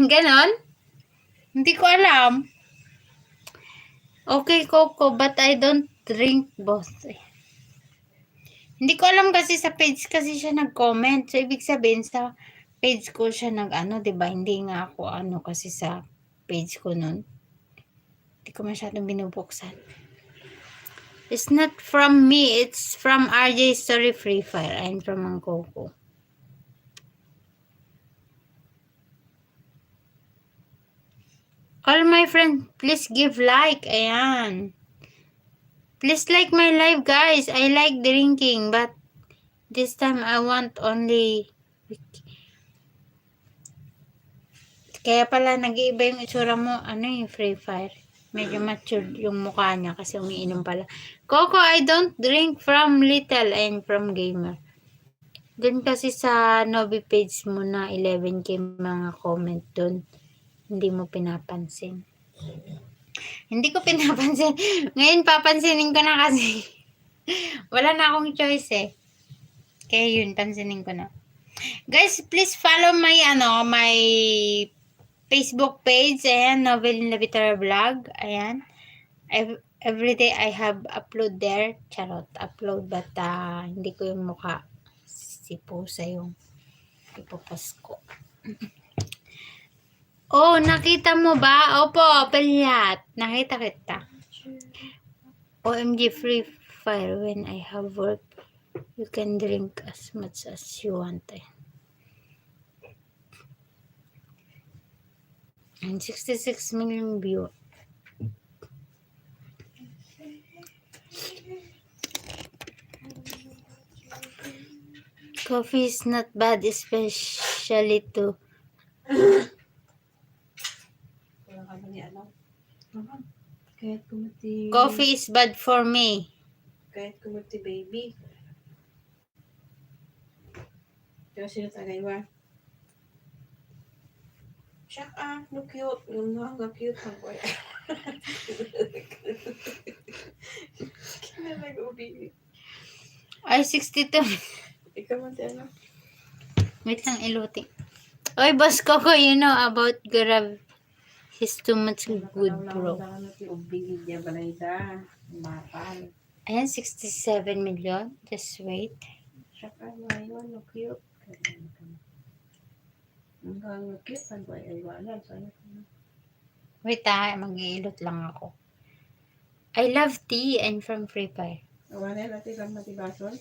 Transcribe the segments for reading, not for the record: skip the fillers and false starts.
Ganon? Hindi ko alam. Okay, Coco, but I don't drink both. Hindi ko alam kasi sa page kasi siya nag-comment. So, ibig sabihin sa page ko siya nag-ano, diba? Hindi nga ako ano kasi sa page ko nun. Hindi ko masyadong binubuksan. It's not from me. It's from RJ Story Free Fire. I'm from Mang Coco. All my friends, please give like. Ayan. Please like my live, guys. I like drinking, but this time I want only... Kaya pala nag-iiba yung itsura mo. Ano yung Free Fire? Medyo matured yung mukha niya kasi umiinom pala. Coco, I don't drink from little and from gamer. Dun kasi sa Novi page mo na 11K mga comment dun. Hindi mo pinapansin. Hindi ko pinapansin. Ngayon papansinin ko na kasi. Wala na akong choice eh. Kaya yun, pansinin ko na. Guys, please follow my my Facebook page. Ayan, Novelin Labitara Vlog. Ayan. Everyday I have upload there. Charot, upload. But hindi ko yung mukha. Si Pusa yung ipopost ko. Oh, nakita mo ba? Opo, pelyat. Nakita kita. OMG Free Fire. When I have work, you can drink as much as you want. And 66 million view. Coffee is not bad, especially to... Coffee is bad for me. Kahit kumuti baby. Kasi tagay ba? Siya no cute. Yung hanggang cute ang boy. Kinalag-ubi. Ay, 62. Ikaw man ano? Wait lang, iluti. Oy, boss Coco, you know about Grab. He's too much good, bro. Ayan, 67 million. Just wait. Siya ngayon, no cute. Hanggang cute ang boy. Ay, wala. Wait mag-iilot lang ako. I love tea and from Free Fire. Wala natin lang matibason.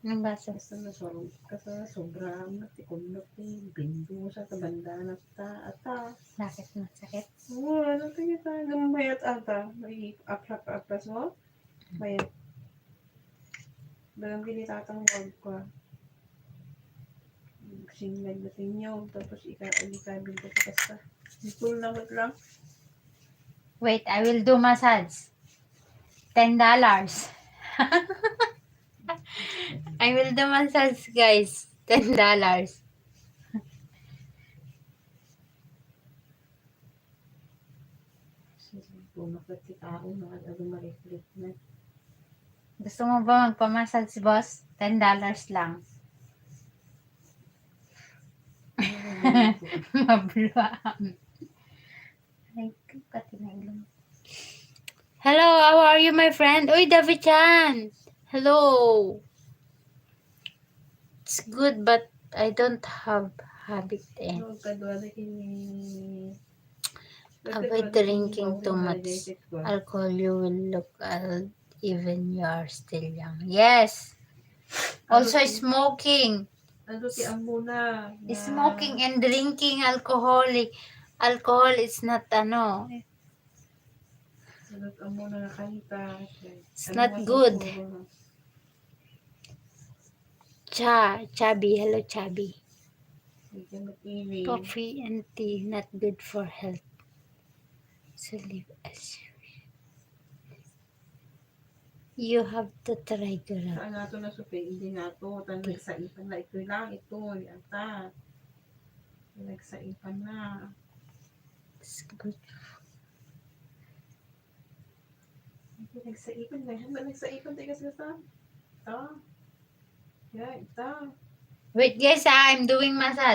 Anong baso? Kasi sobrang natikunok ni bindo sa kabanda ata. Bakit masakit? Oo, ano kita? Gumayat ata. May aplas mo? Mayat. Dalang kinitatang wag ko. Singlag na tinyo. Tapos ikabil ko pa kasta. Ipul na lang. Wait, I will do massage. $10. I will do massage, guys. $10. Bumakit si tao na ma-reflect na. Gusto mo ba magpamassage, boss? $10 lang. Mabluam. Hello, how are you, my friend? Uy, David-chan. Hello. It's good, but I don't have habit eh. Avoid drinking too much alcohol. You will look old even you are still young. Yes. Also smoking. Smoking and drinking alcohol is not it's not good. Chubby. Hello, Chubby. Coffee and tea not good for health. So live as you have to try to run. Saan nato na supe? Hindi nato. Nagsaipan na ito lang. Ito. Yata. Nagsaipan na. It's good. Nagsaipan na. Nagsaipan tayo kasi sa ito. Yeah, ito. Wait guys, I'm doing massage.